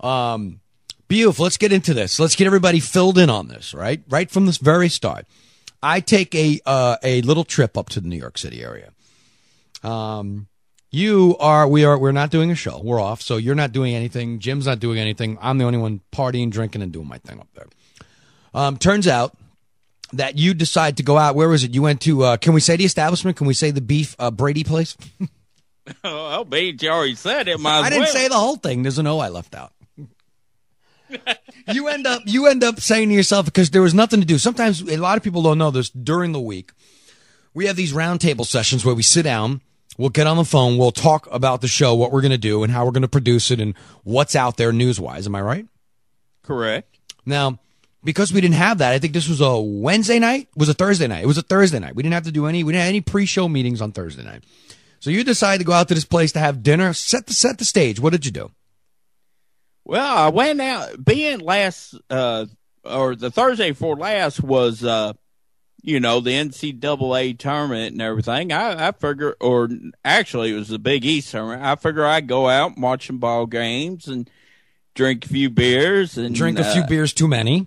Beautiful. Let's get into this. Let's get everybody filled in on this, right? Right from this very start. I take a little trip up to the New York City area. We're not doing a show. We're off. So you're not doing anything. Jim's not doing anything. I'm the only one partying, drinking, and doing my thing up there. Turns out that you decide to go out. Where was it? You went to, can we say the establishment? Can we say the beef Brady place? Oh, you already said it. I didn't say the whole thing. There's an O I left out. You end up saying to yourself, because there was nothing to do. Sometimes a lot of people don't know this. During the week, we have these roundtable sessions where we sit down, we'll get on the phone, we'll talk about the show, what we're going to do, and how we're going to produce it, and what's out there news-wise. Am I right? Correct. Now, because we didn't have that, I think this was a Wednesday night. It was a Thursday night. It was a Thursday night. We didn't have to do any. We didn't have any pre-show meetings on Thursday night. So you decided to go out to this place to have dinner. Set the stage. What did you do? Well, I went out. Being last, or the Thursday before last was, the NCAA tournament and everything. I figure, or actually it was the Big East tournament. I figure I'd go out and watch some ball games and drink a few beers and drink a few beers too many.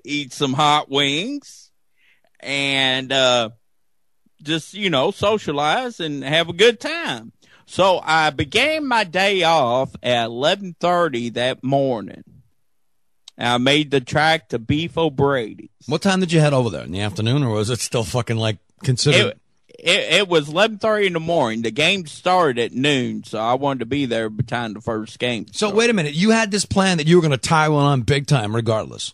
Eat some hot wings and just, socialize and have a good time. So I began my day off at 11:30 that morning. And I made the track to Buford. What time did you head over there? In the afternoon, or was it still fucking considered? It was 11:30 in the morning. The game started at noon, so I wanted to be there by the time the first game started. So wait a minute. You had this plan that you were going to tie one on big time regardless.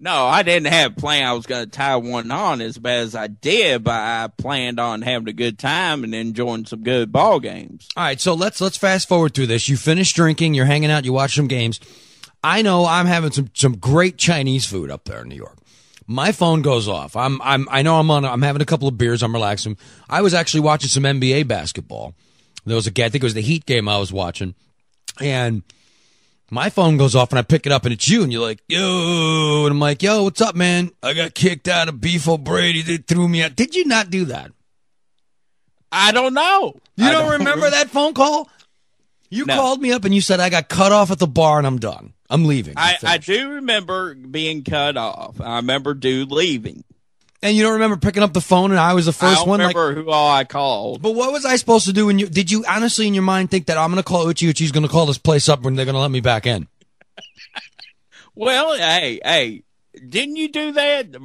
No, I didn't have a plan I was going to tie one on as bad as I did, but I planned on having a good time and enjoying some good ball games. All right, so let's fast forward through this. You finish drinking, you're hanging out, you watch some games. I know I'm having some great Chinese food up there in New York. My phone goes off. I'm having a couple of beers, I'm relaxing. I was actually watching some NBA basketball. There was I think it was the Heat game I was watching, and my phone goes off and I pick it up and it's you and you're like, yo, and I'm like, yo, what's up, man? I got kicked out of Buford. They threw me out. Did you not do that? I don't know. You don't remember that phone call? You called me up and you said, I got cut off at the bar and I'm done. I'm leaving. I do remember being cut off. I remember dude leaving. And you don't remember picking up the phone and I was the first one? I don't remember who all I called. But what was I supposed to do? Did you honestly in your mind think that I'm going to call EUTCHE's going to call this place up and they're going to let me back in? Well, hey, didn't you do that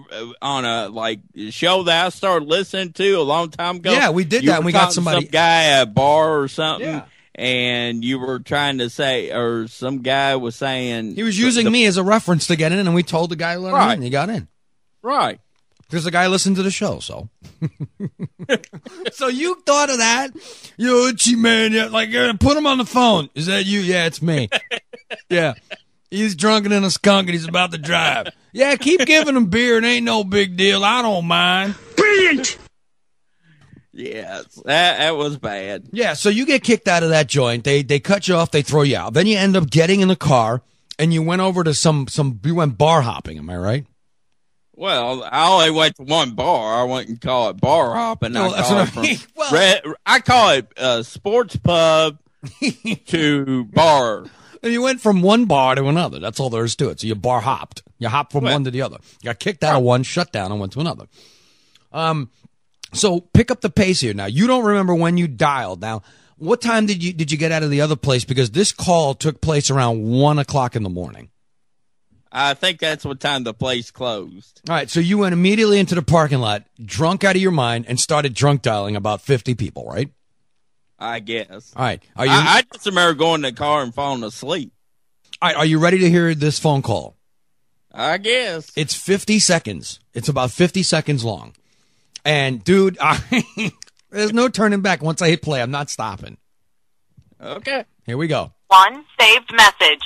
on a show that I started listening to a long time ago? Yeah, we did that and we got somebody. Some guy at a bar or something. Yeah. And you were trying to say, or some guy was saying. He was using me as a reference to get in, and we told the guy to let him in, and he got in. Right. Because the guy listened to the show, so. So you thought of that? EUTCHE, man, put him on the phone. Is that you? Yeah, it's me. Yeah. He's drunker than a skunk, and he's about to drive. Yeah, keep giving him beer. It ain't no big deal. I don't mind. Brilliant! Yeah, that was bad. Yeah, so you get kicked out of that joint. They cut you off. They throw you out. Then you end up getting in the car, and you went over to you went bar hopping. Am I right? Well, I only went to one bar. I wouldn't call it bar hopping. No, that's what I mean. I call it sports pub to bar. And you went from one bar to another. That's all there is to it. So you bar hopped. You hopped from one to the other. You got kicked out of one, shut down, and went to another. So pick up the pace here. Now, you don't remember when you dialed. Now, what time did you get out of the other place? Because this call took place around 1 o'clock in the morning. I think that's what time the place closed. All right, so you went immediately into the parking lot, drunk out of your mind, and started drunk dialing about 50 people, right? I guess. All right. I just remember going to the car and falling asleep. All right, are you ready to hear this phone call? I guess. It's 50 seconds. It's about 50 seconds long. And, dude, there's no turning back. Once I hit play, I'm not stopping. Okay. Here we go. 1 saved message.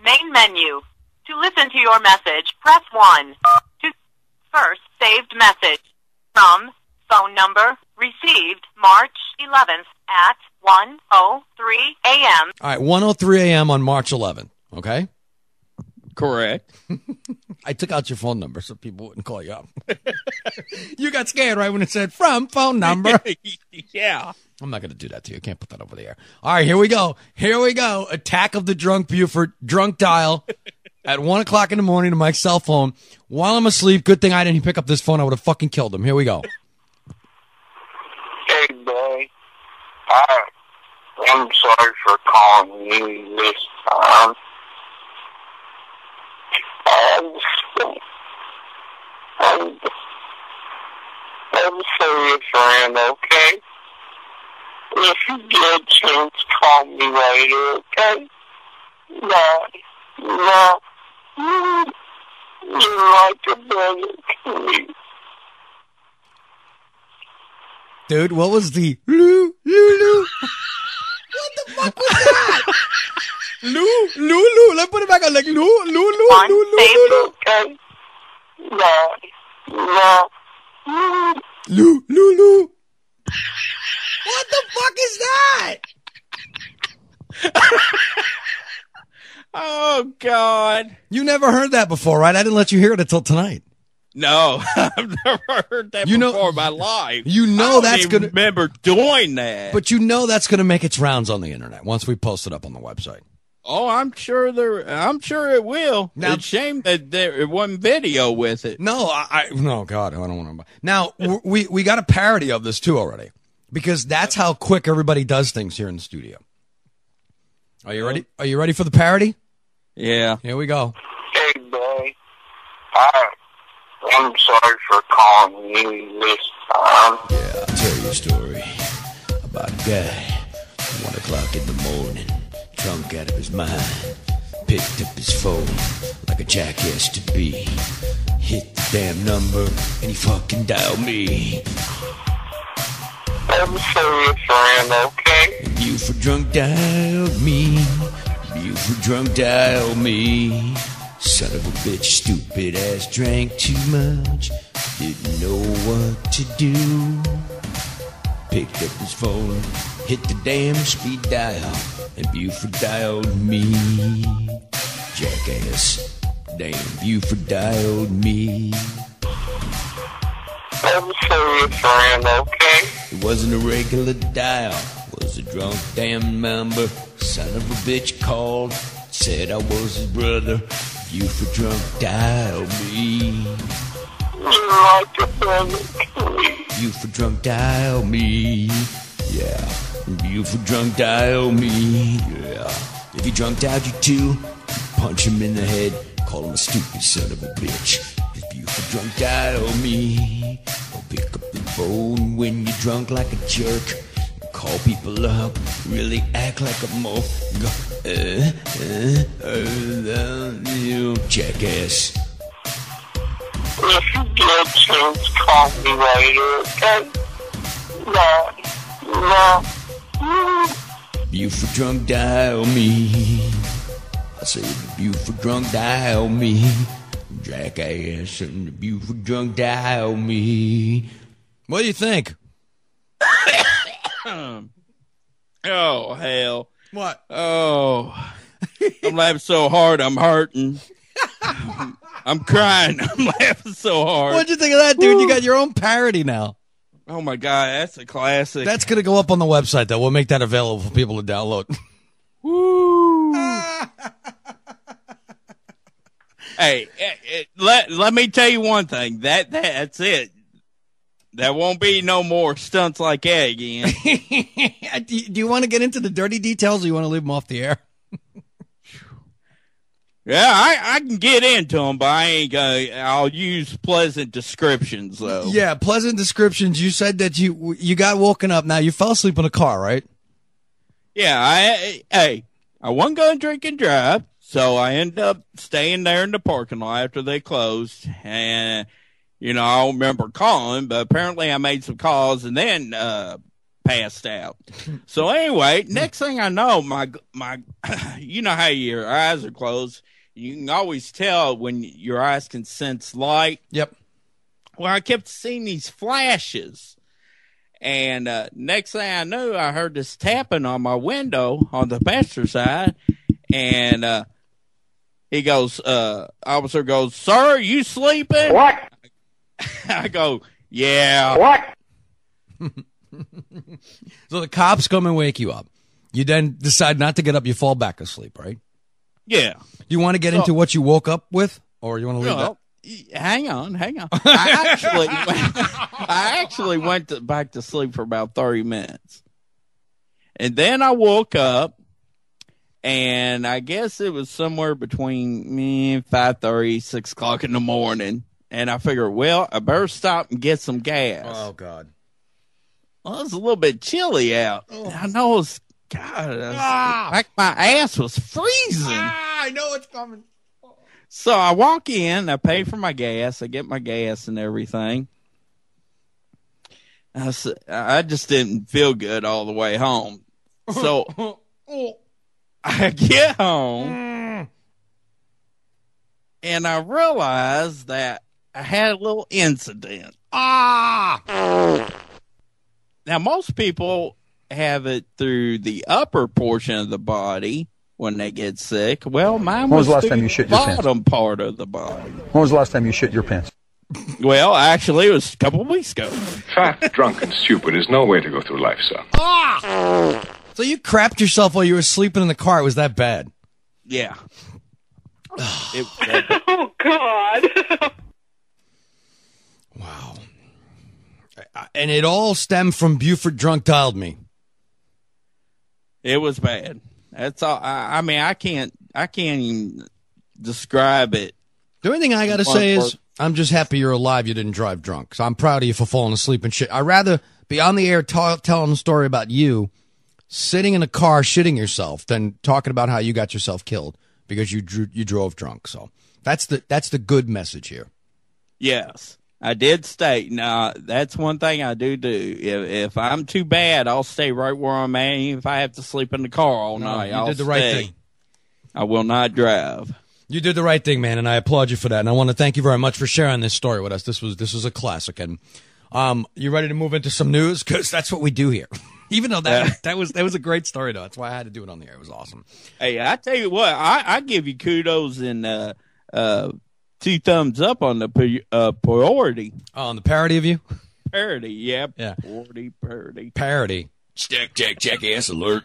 Main menu. To listen to your message, press 1. To first saved message from phone number received March 11th at 1:03 a.m. All right, 1:03 a.m. on March 11th, okay? Correct. I took out your phone number so people wouldn't call you up. You got scared, right, when it said from phone number? Yeah. I'm not going to do that to you. I can't put that over the air. All right, here we go. Here we go. Attack of the drunk Buford. Drunk dial at 1 o'clock in the morning to my cell phone while I'm asleep. Good thing I didn't pick up this phone. I would have fucking killed him. Here we go. Hey, boy. I'm sorry for calling you this time. I'm serious, friend, okay? If you get a chance, call me later, okay? No. You're like a brother to me. Dude, what was the Lou? What the fuck was that? Lou. Let's put it back on like Lou. Okay? No. Lou. What the fuck is that? Oh, God. You never heard that before, right? I didn't let you hear it until tonight. No, I've never heard that before in my life. You know that's going to remember doing that. But you know that's going to make its rounds on the internet once we post it up on the website. Oh, I'm sure it will. Now, it's a shame that there wasn't video with it. No, no, God, I don't want to. Now, we got a parody of this too already because that's how quick everybody does things here in the studio. Are you ready? Are you ready for the parody? Yeah. Here we go. Hey, boy. I'm sorry for calling you this time. Yeah, I'll tell you a story about a guy, 1 o'clock in the morning, drunk out of his mind, picked up his phone like a jackass to be, hit the damn number, and he fucking dialed me. I'm serious, friend, okay? And Buford drunk dialed me, Buford drunk dialed me. Son of a bitch, stupid ass, drank too much, didn't know what to do. Picked up his phone, hit the damn speed dial, and Buford dialed me. Jackass, damn, Buford dialed me. I'm serious, friend, okay? It wasn't a regular dial, it was a drunk damn number. Son of a bitch called, said I was his brother. Buford drunk dialed me. You're like a brother to me. Buford drunk dialed me. Yeah. Buford drunk dialed me. Yeah. If he drunk dialed you too, punch him in the head. Call him a stupid son of a bitch. If Buford drunk dialed me, I'll pick up the phone when you're drunk like a jerk. Call people up, really act like a mo. You jackass. If you get a chance, call me later, okay? No. Buford drunk dial me. I say Buford drunk dial me. Jackass and the Buford drunk dial me. What do you think? Oh, hell. What? Oh, I'm laughing so hard, I'm hurting. I'm crying. I'm laughing so hard. What'd you think of that, dude? Woo. You got your own parody now. Oh, my God. That's a classic. That's going to go up on the website, though. We'll make that available for people to download. Woo. Hey, let me tell you one thing. That's it. There won't be no more stunts like that again. Do you want to get into the dirty details, or you want to leave them off the air? Yeah, I can get into them, but I ain't gonna. I'll use pleasant descriptions, though. Yeah, pleasant descriptions. You said that you got woken up. Now, you fell asleep in a car, right? Yeah, I wasn't going to drink and drive, so I ended up staying there in the parking lot after they closed, and I don't remember calling, but apparently I made some calls and then passed out. So anyway, next thing I know, my you know how your eyes are closed. You can always tell when your eyes can sense light. Yep. Well, I kept seeing these flashes. And next thing I knew, I heard this tapping on my window on the passenger side. And he goes, officer goes, "Sir, are you sleeping?" What? I go, "Yeah." What? So the cops come and wake you up. You then decide not to get up. You fall back asleep, right? Yeah. Do you want to get into what you woke up with, or you want to leave that? Hang on. I actually went back to sleep for about 30 minutes. And then I woke up, and I guess it was somewhere between 5:30, 6 o'clock in the morning. And I figured, well, I better stop and get some gas. Oh, God. Well, it was a little bit chilly out. Oh. I know it's, like my ass was freezing. I know it's coming. So I walk in, I pay for my gas, I get my gas and everything. I just didn't feel good all the way home. So I get home and I realized that I had a little incident. Now, most people have it through the upper portion of the body when they get sick. Well, mine was the last time you shit your pants? Bottom part of the body. When was the last time you shit your pants? Well, actually, it was a couple of weeks ago. Fat, drunk, and stupid is no way to go through life, son. So you crapped yourself while you were sleeping in the car. It was that bad? Yeah. Oh, God. Wow. And it all stemmed from Buford drunk dialed me. It was bad. That's all. I mean, I can't even describe it. The only thing I got to say is I'm just happy you're alive. You didn't drive drunk. So I'm proud of you for falling asleep and shit. I'd rather be on the air telling a story about you sitting in a car shitting yourself than talking about how you got yourself killed because you drove drunk. So that's the good message here. Yes. I did state. Now, that's one thing I do. If I'm too bad, I'll stay right where I'm at. If I have to sleep in the car all night, I'll did the right thing. I will not drive. You did the right thing, man, and I applaud you for that. And I want to thank you very much for sharing this story with us. This was a classic. And you ready to move into some news? Because that's what we do here. Even though that was a great story, though. That's why I had to do it on the air. It was awesome. Hey, I tell you what, I give you kudos and 2 thumbs up on the priority. Oh, on the parody of you? Parody, yeah. Yeah. Parody. Parody. Check, ass alert.